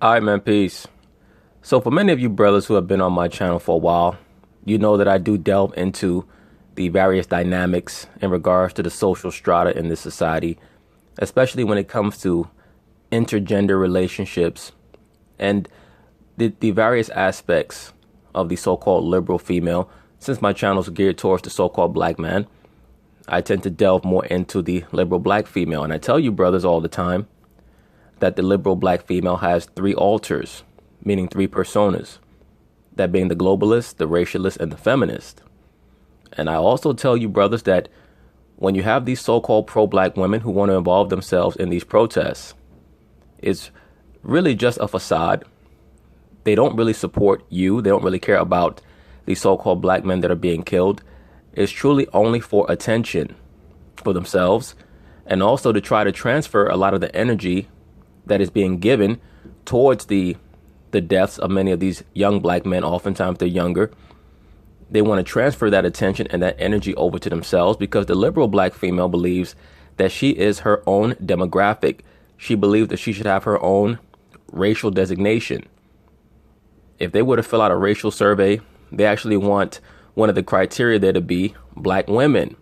All right, man, peace. So, for many of you brothers who have been on my channel for a while, you know that I do delve into the various dynamics in regards to the social strata in this society, especially when it comes to intergender relationships and the various aspects of the so-called liberal female. Since my channel is geared towards the so-called black man, I tend to delve more into the liberal black female. And I tell you brothers all the time that the liberal black female has three alters, meaning three personas, that being the globalist, the racialist, and the feminist. And I also tell you brothers that when you have these so-called pro-black women who want to involve themselves in these protests, it's really just a facade. They don't really support you. They don't really care about the so-called black men that are being killed. It's truly only for attention for themselves, and also to try to transfer a lot of the energy that is being given towards the deaths of many of these young black men. Oftentimes they're younger. They want to transfer that attention and that energy over to themselves, because the liberal black female believes that she is her own demographic. She believes that she should have her own racial designation. If they were to fill out a racial survey, they actually want one of the criteria there to be black women,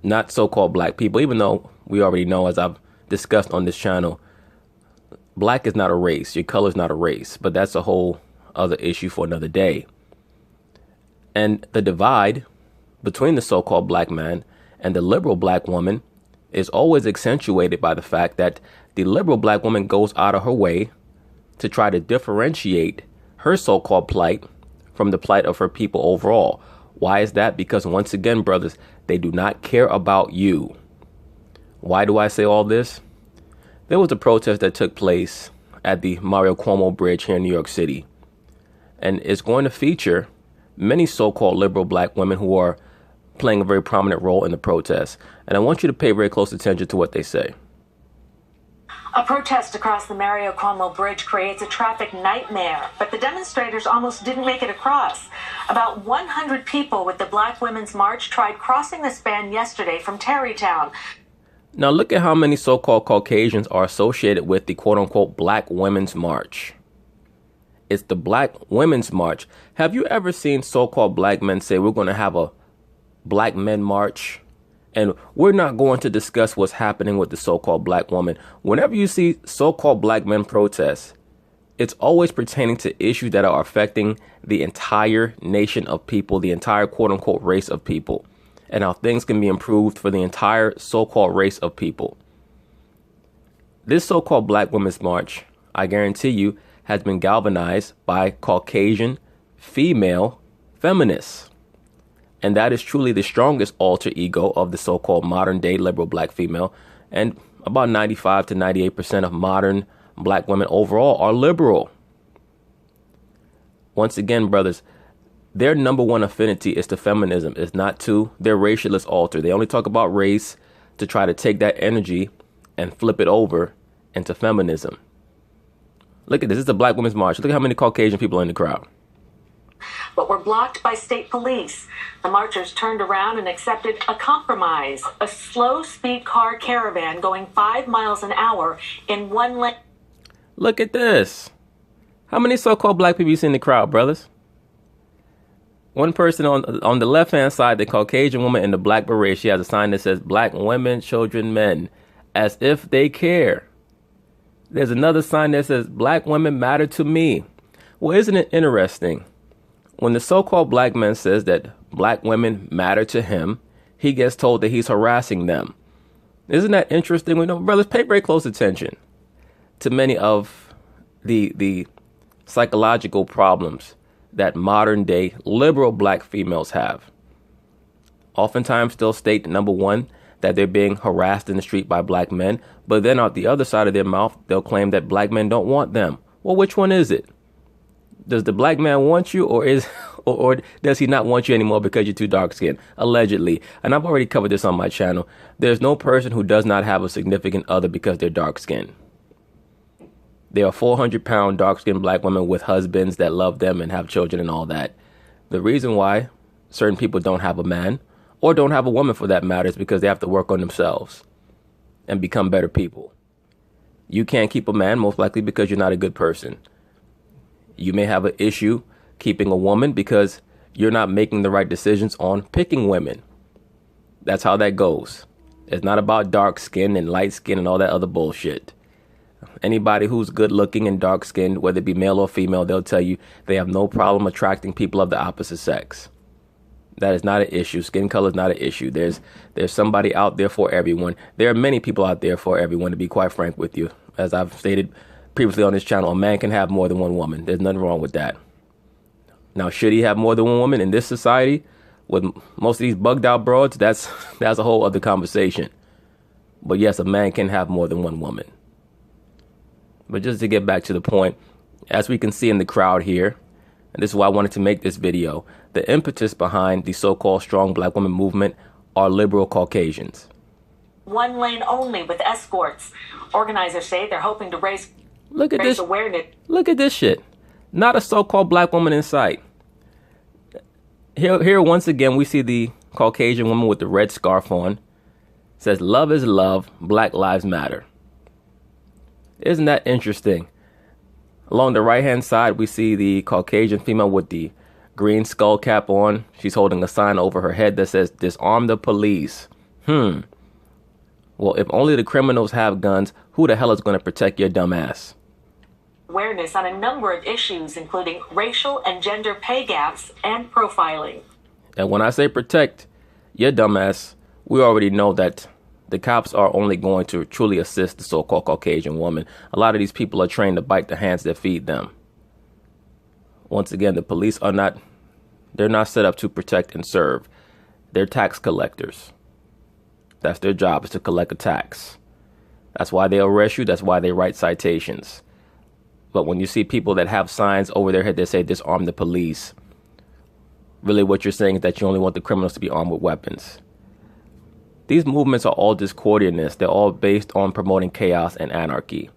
not so-called black people, even though we already know, as I've discussed on this channel, black is not a race. Your color is not a race, but that's a whole other issue for another day. And the divide between the so-called black man and the liberal black woman is always accentuated by the fact that the liberal black woman goes out of her way to try to differentiate her so-called plight from the plight of her people overall. Why is that? Because once again, brothers, they do not care about you. Why do I say all this? There was a protest that took place at the Mario Cuomo Bridge here in New York City, and it's going to feature many so-called liberal black women who are playing a very prominent role in the protest. And I want you to pay very close attention to what they say. A protest across the Mario Cuomo Bridge creates a traffic nightmare, but the demonstrators almost didn't make it across. About 100 people with the Black Women's March tried crossing the span yesterday from Tarrytown. Now look at how many so-called Caucasians are associated with the quote-unquote Black Women's March. It's the Black Women's March. Have you ever seen so-called black men say, we're going to have a Black Men March, and we're not going to discuss what's happening with the so-called black woman? Whenever you see so-called black men protest, it's always pertaining to issues that are affecting the entire nation of people, the entire quote-unquote race of people, and how things can be improved for the entire so-called race of people. This so-called Black Women's March, I guarantee you, has been galvanized by Caucasian female feminists. And that is truly the strongest alter ego of the so-called modern day liberal black female. And about 95 to 98% of modern black women overall are liberal. Once again, brothers, their number one affinity is to feminism. It's not to their racialist alter. They only talk about race to try to take that energy and flip it over into feminism. Look at this. This is a Black Women's March. Look at how many Caucasian people are in the crowd. But were blocked by state police. The marchers turned around and accepted a compromise, a slow-speed car caravan going 5 miles an hour in one lane. Look at this. How many so-called black people you see in the crowd, brothers? One person on the left-hand side, the Caucasian woman in the black beret, she has a sign that says black women, children, men, as if they care. There's another sign that says black women matter to me. Well, isn't it interesting? When the so-called black man says that black women matter to him, he gets told that he's harassing them. Isn't that interesting? We know, brothers, pay very close attention to many of the psychological problems that modern day liberal black females have. Oftentimes they'll state, number one, that they're being harassed in the street by black men, but then out the other side of their mouth, they'll claim that black men don't want them. Well, which one is it? Does the black man want you, or does he not want you anymore because you're too dark skinned? Allegedly. And I've already covered this on my channel. There's no person who does not have a significant other because they're dark skinned. There are 400-pound dark skinned black women with husbands that love them and have children and all that. The reason why certain people don't have a man, or don't have a woman for that matter, is because they have to work on themselves and become better people. You can't keep a man, most likely because you're not a good person. You may have an issue keeping a woman because you're not making the right decisions on picking women. That's how that goes. It's not about dark skin and light skin and all that other bullshit. Anybody who's good looking and dark skinned, whether it be male or female, they'll tell you they have no problem attracting people of the opposite sex. That is not an issue. Skin color is not an issue. There's somebody out there for everyone. There are many people out there for everyone, to be quite frank with you. As I've stated previously on this channel, a man can have more than one woman. There's nothing wrong with that. Now, should he have more than one woman in this society with most of these bugged out broads? That's a whole other conversation. But yes, a man can have more than one woman. But just to get back to the point, as we can see in the crowd here, and this is why I wanted to make this video, the impetus behind the so-called strong black women movement are liberal Caucasians. One lane only with escorts. Organizers say they're hoping to raise awareness. Look at this shit. Not a so-called black woman in sight. Here once again, we see the Caucasian woman with the red scarf on. It says, "Love is love. Black lives matter." Isn't that interesting? Along the right-hand side, we see the Caucasian female with the green skull cap on. She's holding a sign over her head that says, "Disarm the police." Well, if only the criminals have guns, who the hell is going to protect your dumb ass? Awareness on a number of issues, including racial and gender pay gaps and profiling. And when I say protect your dumb ass, we already know that the cops are only going to truly assist the so-called Caucasian woman. A lot of these people are trained to bite the hands that feed them. Once again, the police they're not set up to protect and serve. They're tax collectors. That's their job, is to collect a tax. That's why they arrest you. That's why they write citations. But when you see people that have signs over their head that say "Disarm the police," really what you're saying is that you only want the criminals to be armed with weapons. These movements are all discordianist. They're all based on promoting chaos and anarchy.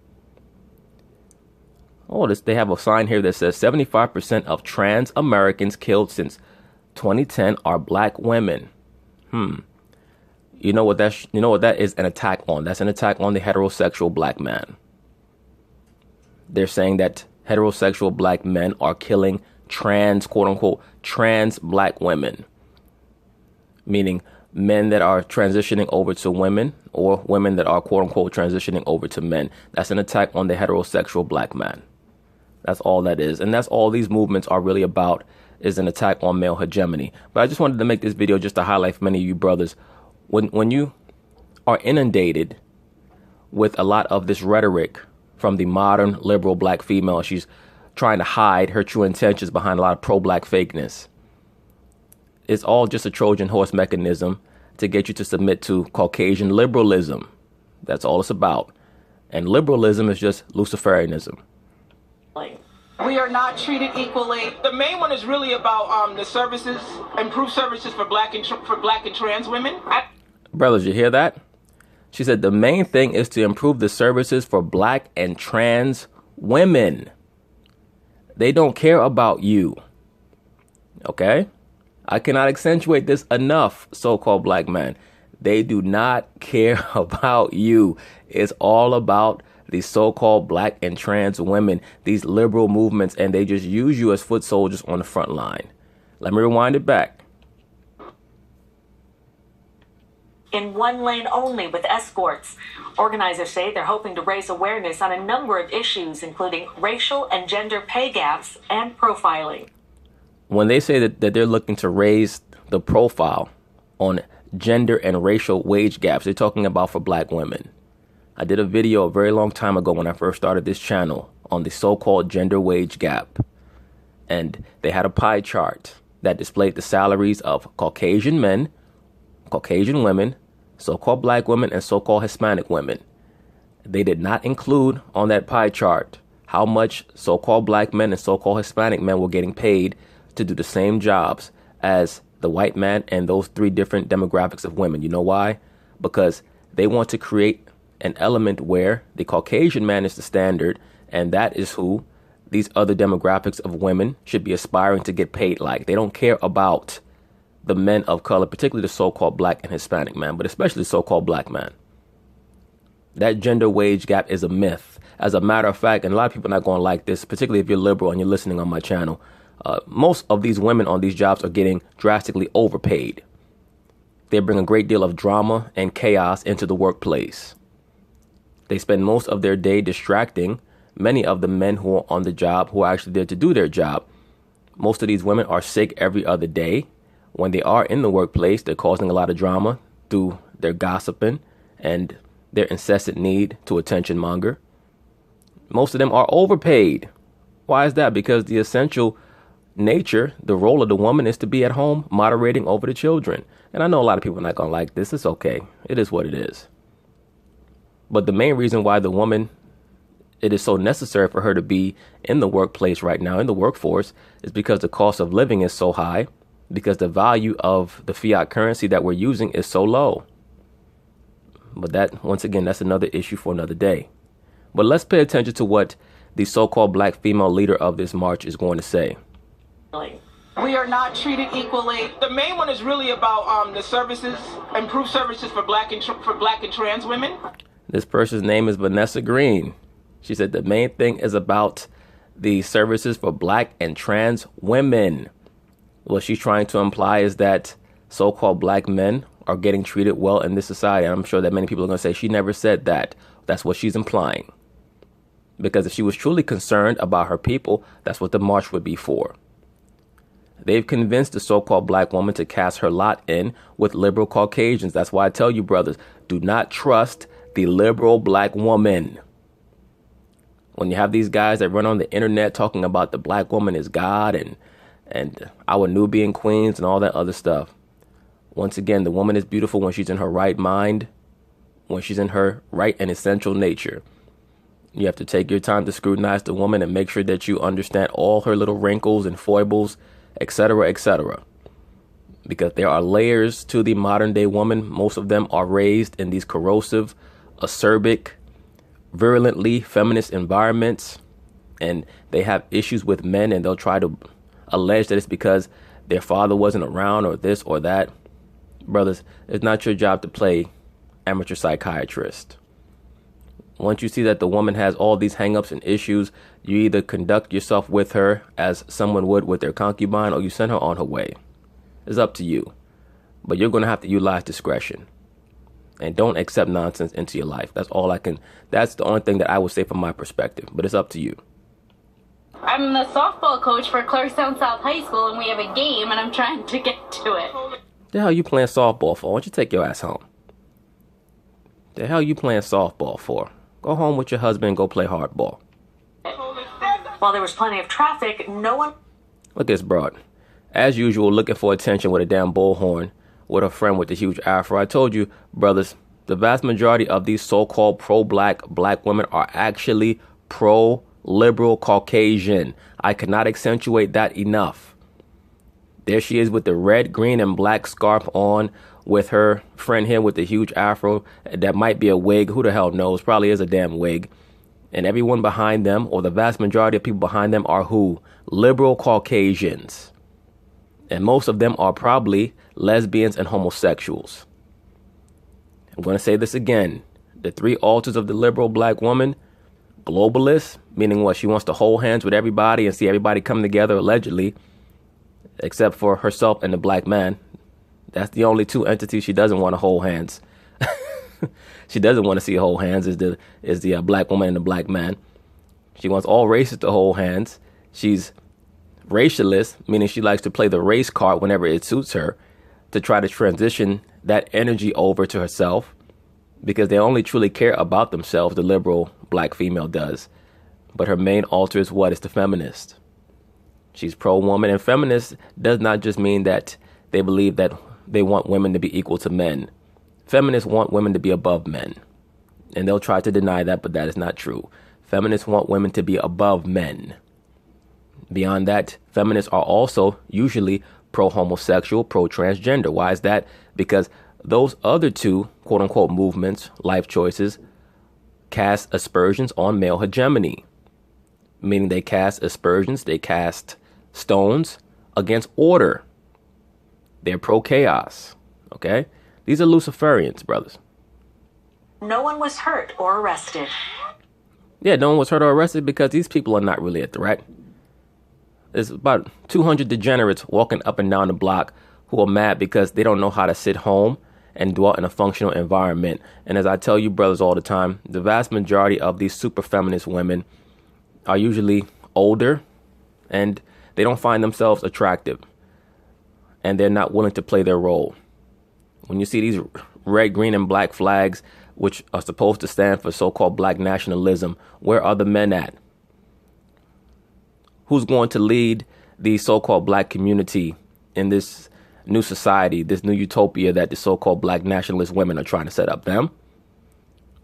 They have a sign here that says 75% of trans Americans killed since 2010 are black women. You know what that is an attack on? That's an attack on the heterosexual black man. They're saying that heterosexual black men are killing trans, quote unquote, trans black women. Meaning men that are transitioning over to women, or women that are, quote unquote, transitioning over to men. That's an attack on the heterosexual black man. That's all that is. And that's all these movements are really about, is an attack on male hegemony. But I just wanted to make this video just to highlight for many of you brothers, when you are inundated with a lot of this rhetoric from the modern liberal black female, she's trying to hide her true intentions behind a lot of pro-black fakeness. It's all just a Trojan horse mechanism to get you to submit to Caucasian liberalism. That's all it's about. And liberalism is just Luciferianism. We are not treated equally. The main one is really about the services, improved services for black and trans women. Brothers, you hear that? She said the main thing is to improve the services for black and trans women. They don't care about you. Okay? I cannot accentuate this enough, so-called black man. They do not care about you. It's all about these so-called black and trans women, these liberal movements, and they just use you as foot soldiers on the front line. Let me rewind it back. In one lane only with escorts. Organizers say they're hoping to raise awareness on a number of issues, including racial and gender pay gaps and profiling. When they say that they're looking to raise the profile on gender and racial wage gaps, they're talking about for black women. I did a video a very long time ago when I first started this channel on the so-called gender wage gap. And they had a pie chart that displayed the salaries of Caucasian men, Caucasian women, so-called black women, and so-called Hispanic women. They did not include on that pie chart how much so-called black men and so-called Hispanic men were getting paid to do the same jobs as the white man and those three different demographics of women. You know why? Because they want to create an element where the Caucasian man is the standard, and that is who these other demographics of women should be aspiring to get paid like. They don't care about the men of color, particularly the so-called black and Hispanic man, but especially the so-called black man. That gender wage gap is a myth. As a matter of fact, and a lot of people are not going to like this, particularly if you're liberal and you're listening on my channel, most of these women on these jobs are getting drastically overpaid. They bring a great deal of drama and chaos into the workplace. They spend most of their day distracting many of the men who are on the job, who are actually there to do their job. Most of these women are sick every other day. When they are in the workplace, they're causing a lot of drama through their gossiping and their incessant need to attention monger. Most of them are overpaid. Why is that? Because the essential nature, the role of the woman is to be at home moderating over the children. And I know a lot of people are not going to like this. It's okay. It is what it is. But the main reason why the woman, it is so necessary for her to be in the workplace right now, in the workforce, is because the cost of living is so high, because the value of the fiat currency that we're using is so low. But that, once again, that's another issue for another day. But let's pay attention to what the so-called black female leader of this march is going to say. We are not treated equally. The main one is really about the services, improved services for black and trans women. This person's name is Vanessa Green. She said the main thing is about the services for black and trans women. What she's trying to imply is that so-called black men are getting treated well in this society. I'm sure that many people are going to say she never said that. That's what she's implying. Because if she was truly concerned about her people, that's what the march would be for. They've convinced the so-called black woman to cast her lot in with liberal Caucasians. That's why I tell you, brothers, do not trust the liberal black woman. When you have these guys that run on the internet talking about the black woman is God and our Nubian queens and all that other stuff. Once again, the woman is beautiful when she's in her right mind, when she's in her right and essential nature. You have to take your time to scrutinize the woman and make sure that you understand all her little wrinkles and foibles, etc., etc. Because there are layers to the modern day woman. Most of them are raised in these corrosive, acerbic, virulently feminist environments, and they have issues with men, and they'll try to allege that it's because their father wasn't around or this or that. Brothers, it's not your job to play amateur psychiatrist. Once you see that the woman has all these hangups and issues, you either conduct yourself with her as someone would with their concubine, or you send her on her way. It's up to you. But you're going to have to utilize discretion. And don't accept nonsense into your life. That's the only thing that I would say from my perspective. But it's up to you. I'm the softball coach for Clarkstown South High School, and we have a game, and I'm trying to get to it. The hell you playing softball for? Why don't you take your ass home? The hell you playing softball for? Go home with your husband and go play hardball. While there was plenty of traffic, no one... Look at this broad. As usual, looking for attention with a damn bullhorn with a friend with the huge afro. I told you, brothers, the vast majority of these so-called pro-black women are actually pro-liberal Caucasian. I cannot accentuate that enough. There she is with the red, green, and black scarf on, with her friend here with the huge afro. That might be a wig. Who the hell knows? Probably is a damn wig. And everyone behind them, or the vast majority of people behind them, are who? Liberal Caucasians. And most of them are probably lesbians and homosexuals. I'm going to say this again. The three alters of the liberal black woman: globalist, meaning what? She wants to hold hands with everybody and see everybody come together, allegedly, except for herself and the black man. That's the only two entities she doesn't want to hold hands. She doesn't want to see hold hands is the black woman and the black man. She wants all races to hold hands. She's racialist, meaning she likes to play the race card whenever it suits her, to try to transition that energy over to herself, because they only truly care about themselves, the liberal black female does. But her main altar is what? It's the feminist. She's pro-woman, and feminist does not just mean that they believe that they want women to be equal to men. Feminists want women to be above men, and they'll try to deny that, but that is not true. Feminists want women to be above men. Beyond that, feminists are also usually pro-homosexual, pro-transgender. Why is that? Because those other two, quote-unquote, movements, life choices, cast aspersions on male hegemony. Meaning they cast aspersions, they cast stones against order. They're pro-chaos, okay? These are Luciferians, brothers. No one was hurt or arrested. Yeah, no one was hurt or arrested because these people are not really a threat. There's about 200 degenerates walking up and down the block who are mad because they don't know how to sit home and dwell in a functional environment. And as I tell you brothers all the time, the vast majority of these super feminist women are usually older and they don't find themselves attractive and they're not willing to play their role. When you see these red, green, and black flags, which are supposed to stand for so-called black nationalism, where are the men at? Who's going to lead the so-called black community in this new society, this new utopia that the so-called black nationalist women are trying to set up? Them?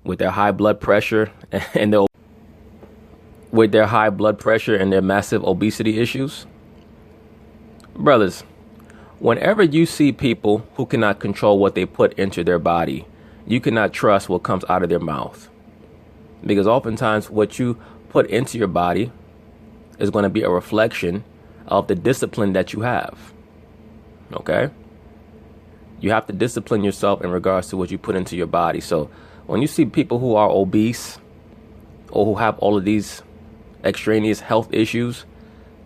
With their high blood pressure and their massive obesity issues? Brothers, whenever you see people who cannot control what they put into their body, you cannot trust what comes out of their mouth. Because oftentimes what you put into your body is going to be a reflection of the discipline that you have. Okay? You have to discipline yourself in regards to what you put into your body. So when you see people who are obese or who have all of these extraneous health issues,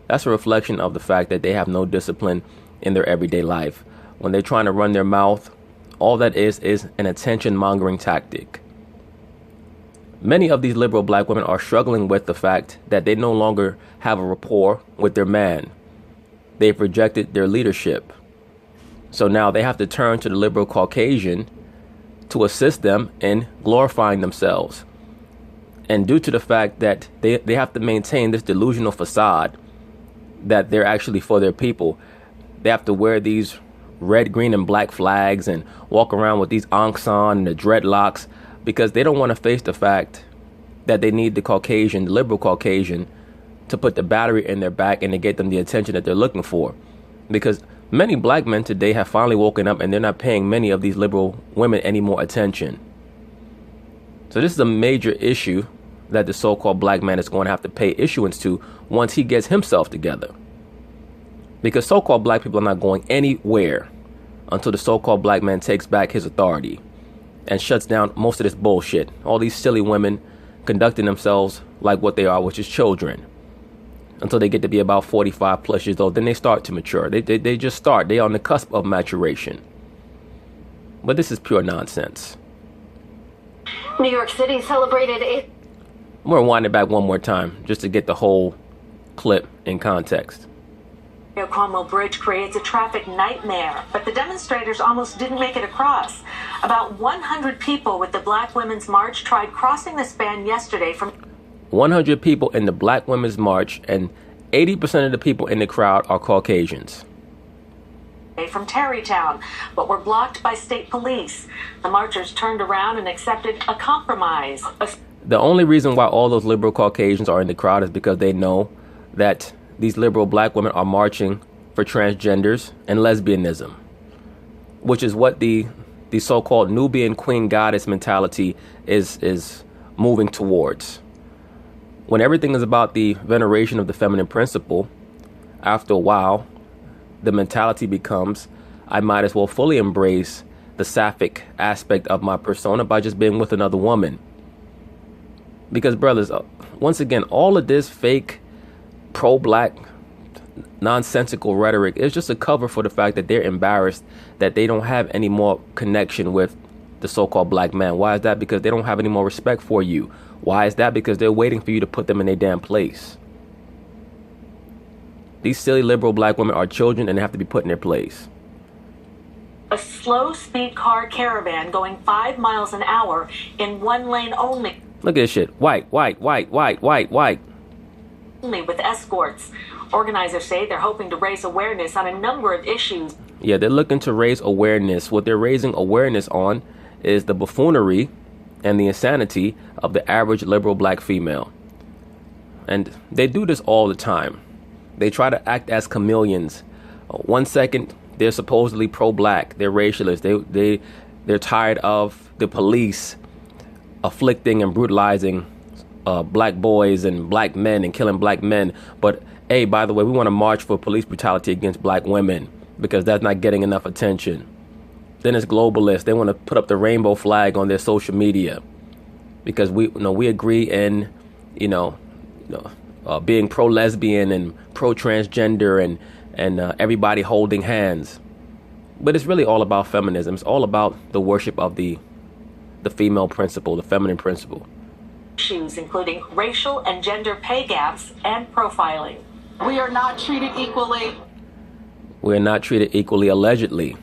that's a reflection of the fact that they have no discipline in their everyday life. When they're trying to run their mouth, all that is an attention-mongering tactic. Many of these liberal black women are struggling with the fact that they no longer have a rapport with their man. They've rejected their leadership. So now they have to turn to the liberal Caucasian to assist them in glorifying themselves. And due to the fact that they have to maintain this delusional facade that they're actually for their people, they have to wear these red, green, and black flags and walk around with these angsan and the dreadlocks because they don't want to face the fact that they need the Caucasian, the liberal Caucasian, to put the battery in their back and to get them the attention that they're looking for. Because many black men today have finally woken up and they're not paying many of these liberal women any more attention. So this is a major issue that the so-called black man is going to have to pay issuance to once he gets himself together. Because so-called black people are not going anywhere until the so-called black man takes back his authority and shuts down most of this bullshit. All these silly women conducting themselves like what they are, which is children, until they get to be about 45 plus years old. Then they start to mature. They just start. They are on the cusp of maturation. But this is pure nonsense. New York City celebrated it. We're winding back one more time just to get the whole clip in context. Cromwell Bridge creates a traffic nightmare, but the demonstrators almost didn't make it across. About 100 people with the Black Women's March tried crossing the span yesterday from 100 people in the Black Women's March, and 80% of the people in the crowd are Caucasians. From Tarrytown, but were blocked by state police. The marchers turned around and accepted a compromise. The only reason why all those liberal Caucasians are in the crowd is because they know that these liberal black women are marching for transgenders and lesbianism, which is what the so-called Nubian queen goddess mentality is moving towards. When everything is about the veneration of the feminine principle, after a while, the mentality becomes, I might as well fully embrace the sapphic aspect of my persona by just being with another woman. Because, brothers, once again, all of this fake pro-black nonsensical rhetoric is just a cover for the fact that they're embarrassed that they don't have any more connection with the so-called black man. Why is that? Because they don't have any more respect for you. Why is that? Because they're waiting for you to put them in their damn place. These silly liberal black women are children and they have to be put in their place. A slow speed car caravan going 5 miles an hour in one lane only. Look at this shit. White. With escorts. Organizers say they're hoping to raise awareness on a number of issues. Yeah, they're looking to raise awareness. What they're raising awareness on is the buffoonery and the insanity of the average liberal black female. And they do this all the time. They try to act as chameleons. 1 second, they're supposedly pro-black. They're racialists. They're tired of the police afflicting and brutalizing black boys and black men and killing black men. But hey, by the way, we want to march for police brutality against black women because that's not getting enough attention. Then it's globalists. They want to put up the rainbow flag on their social media because we agree in, being pro-lesbian and pro-transgender and everybody holding hands. But it's really all about feminism. It's all about the worship of the female principle, the feminine principle. Issues including racial and gender pay gaps and profiling. We are not treated equally. We're not treated equally, allegedly.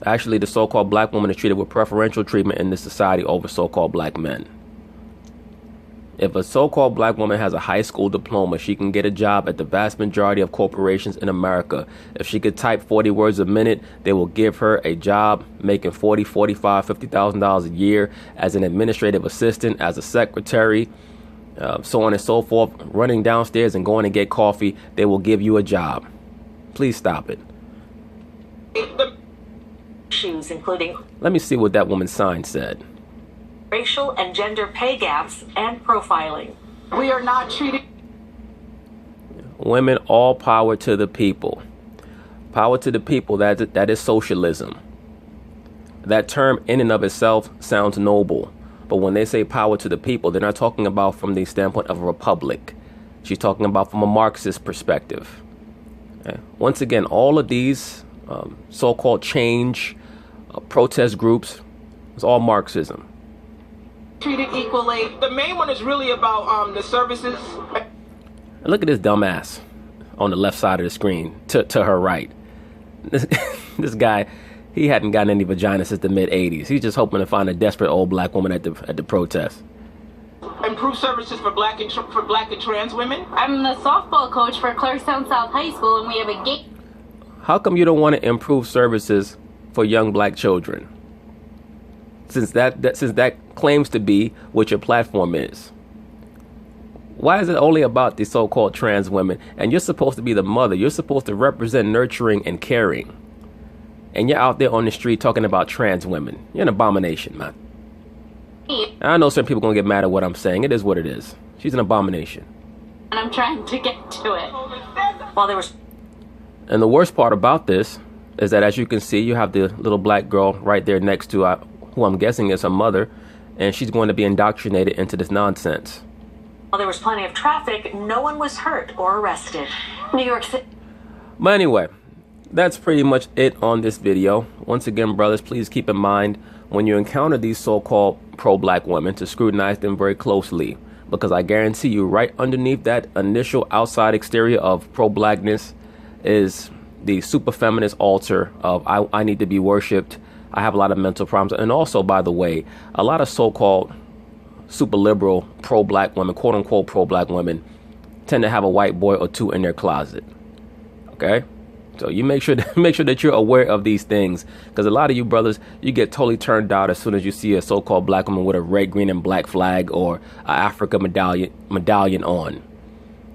Actually, the so-called black woman is treated with preferential treatment in this society over so-called black men. If a so-called black woman has a high school diploma, she can get a job at the vast majority of corporations in America. If she could type 40 words a minute, they will give her a job making $40,000, $45,000, $50,000 a year as an administrative assistant, as a secretary, so on and so forth. Running downstairs and going to get coffee, they will give you a job. Please stop it. Issues including Let me see what that woman's sign said. racial and gender pay gaps and profiling. We are not treated. Women, all power to the people. Power to the people, that is socialism. That term in and of itself sounds noble. But when they say power to the people, they're not talking about from the standpoint of a republic. She's talking about from a Marxist perspective. Okay. Once again, all of these so-called change protest groups, it's all Marxism. Treated equally. The main one is really about the services. And look at this dumbass on the left side of the screen to her right. This guy, he hadn't gotten any vagina since the mid-'80s. He's just hoping to find a desperate old black woman at the protest. Improve services for black and trans women. I'm the softball coach for Clarkstown South High School, and we have a game. How come you don't want to improve services for young black children? Since that claims to be what your platform is. Why is it only about the so-called trans women? And you're supposed to be the mother. You're supposed to represent nurturing and caring. And you're out there on the street talking about trans women. You're an abomination, man. I know certain people are going to get mad at what I'm saying. It is what it is. She's an abomination. And I'm trying to get to it. While there was And the worst part about this is that, as you can see, you have the little black girl right there next to who I'm guessing is her mother, and she's going to be indoctrinated into this nonsense. While there was plenty of traffic, no one was hurt or arrested. New York City. But anyway, that's pretty much it on this video. Once again, brothers, please keep in mind when you encounter these so-called pro-black women to scrutinize them very closely, because I guarantee you right underneath that initial outside exterior of pro-blackness is the super feminist altar of I need to be worshipped. I have a lot of mental problems. And also, by the way, a lot of so-called super liberal pro-black women, quote unquote pro-black women, tend to have a white boy or two in their closet. Okay? So you make sure that you're aware of these things, because a lot of you brothers, you get totally turned out as soon as you see a so-called black woman with a red, green, and black flag or an Africa medallion on.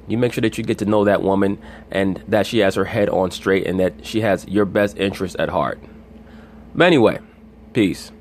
You make sure that you get to know that woman and that she has her head on straight and that she has your best interest at heart. But anyway, peace.